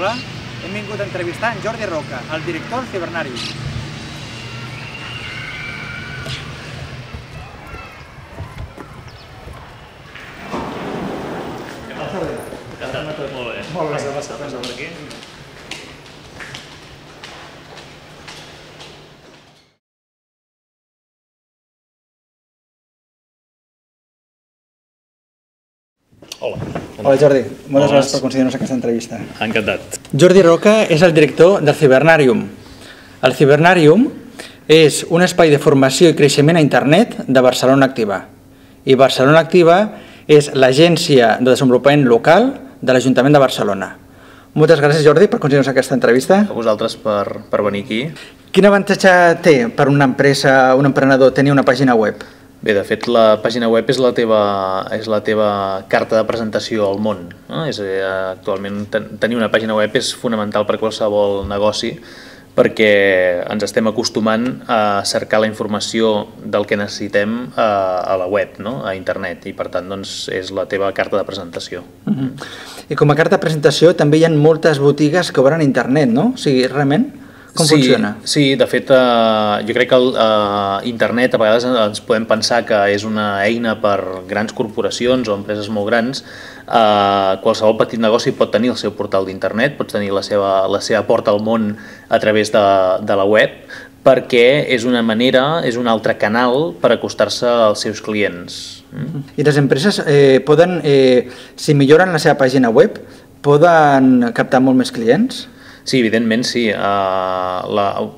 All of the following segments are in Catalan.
parla, hem vingut a entrevistar en Jordi Roca, el director del Cibernari. Molt bé. Molt bé. Passa per aquí. Hola. Hola Jordi, moltes gràcies per conceder-nos aquesta entrevista. Encantat. Jordi Roca és el director del Cibernarium. El Cibernarium és un espai de formació i creixement a internet de Barcelona Activa. I Barcelona Activa és l'agència de desenvolupament local de l'Ajuntament de Barcelona. Moltes gràcies Jordi per conceder-nos aquesta entrevista. A vosaltres per venir aquí. Quin avantatge té per una empresa, un emprenedor, tenir una pàgina web? Bé, de fet, la pàgina web és la teva carta de presentació al món. Actualment, tenir una pàgina web és fonamental per qualsevol negoci perquè ens estem acostumant a cercar la informació del que necessitem a la web, a internet, i per tant és la teva carta de presentació. I com a carta de presentació també hi ha moltes botigues que obren a internet, no? O sigui, realment, com funciona? Sí, de fet, jo crec que internet a vegades ens podem pensar que és una eina per grans corporacions o empreses molt grans. Qualsevol petit negoci pot tenir el seu portal d'internet, pot tenir la seva porta al món a través de la web, perquè és una manera, és un altre canal per acostar-se als seus clients. I les empreses poden, si milloren la seva pàgina web, poden captar molt més clients? Sí, evidentment sí.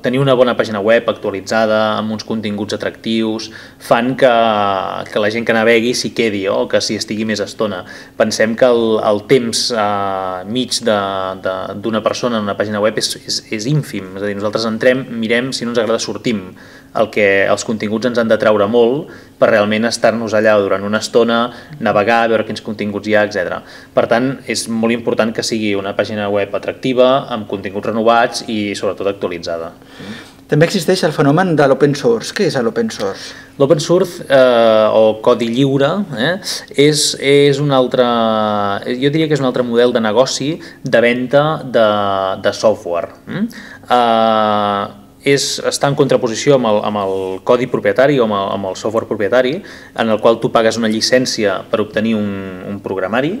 Tenir una bona pàgina web actualitzada, amb uns continguts atractius, fan que la gent que navegui s'hi quedi o que s'hi estigui més estona. Pensem que el temps mig d'una persona en una pàgina web és ínfim. És a dir, nosaltres entrem, mirem, si no ens agrada sortim. Els continguts ens han de treure molt per realment estar-nos allà durant una estona, navegar, veure quins continguts hi ha, etc. Per tant, és molt important que sigui una pàgina web atractiva, amb continguts renovats i sobretot actualitzada. També existeix el fenomen de l'open source. Què és l'open source? L'open source o codi lliure és un altre, jo diria que és un altre model de negoci de venda de software. Està en contraposició amb el codi propietari o amb el software propietari, en el qual tu pagues una llicència per obtenir un programari,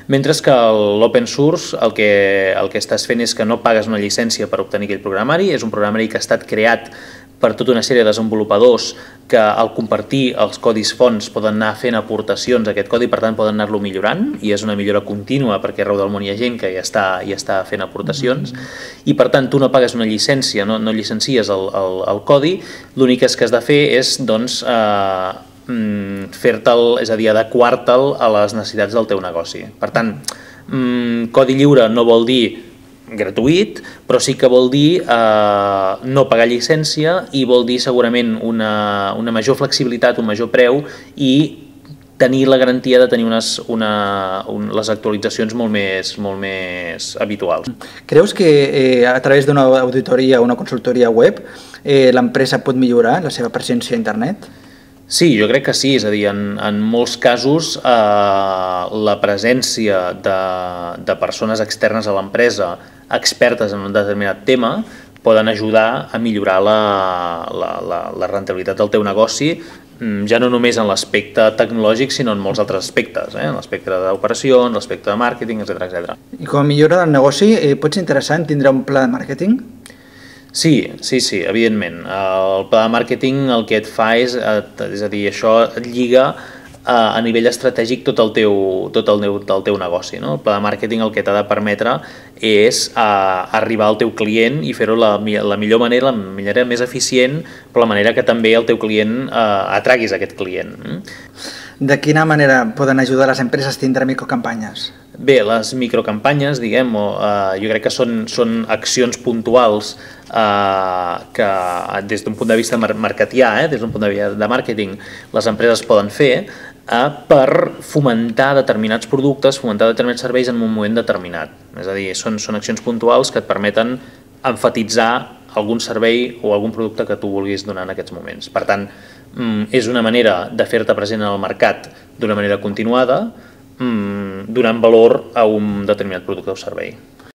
mentre que l'open source el que estàs fent és que no pagues una llicència per obtenir aquell programari, és un programari que ha estat creat per tota una sèrie de desenvolupadors que al compartir els codis fonts poden anar fent aportacions a aquest codi, per tant poden anar-lo millorant, i és una millora contínua perquè arreu del món hi ha gent que ja està fent aportacions, i per tant tu no pagues una llicència, no llicencies el codi, l'únic que has de fer és fer-te'l, és a dir, adequar-te'l a les necessitats del teu negoci. Per tant, codi lliure no vol dir gratuït, però sí que vol dir no pagar llicència i vol dir segurament una major flexibilitat, un major preu i tenir la garantia de tenir les actualitzacions molt més habituals. Creus que a través d'una auditoria o una consultoria web l'empresa pot millorar la seva presència a internet? Sí, jo crec que sí, és a dir, en molts casos la presència de persones externes a l'empresa, expertes en un determinat tema, poden ajudar a millorar la rendibilitat del teu negoci, ja no només en l'aspecte tecnològic, sinó en molts altres aspectes, en l'aspecte d'operacions, l'aspecte de màrqueting, etc. I com a millora del negoci, pot ser interessant tindre un pla de màrqueting? Sí, evidentment. El pla de màrqueting el que et fa és a dir, això et lliga a nivell estratègic tot el teu negoci. El pla de màrqueting el que t'ha de permetre és arribar al teu client i fer-ho la millor manera, la manera més eficient, però la manera que també el teu client atraguis aquest client. De quina manera poden ajudar les empreses a tindre microcampanyes? Bé, les microcampanyes, jo crec que són accions puntuals que des d'un punt de vista marketià, des d'un punt de vista de màrqueting, les empreses poden fer per fomentar determinats productes, fomentar determinats serveis en un moment determinat. És a dir, són accions puntuals que et permeten emfatitzar algun servei o algun producte que tu vulguis donar en aquests moments. Per tant, és una manera de fer-te present en el mercat d'una manera continuada, donant valor a un determinat producte o servei.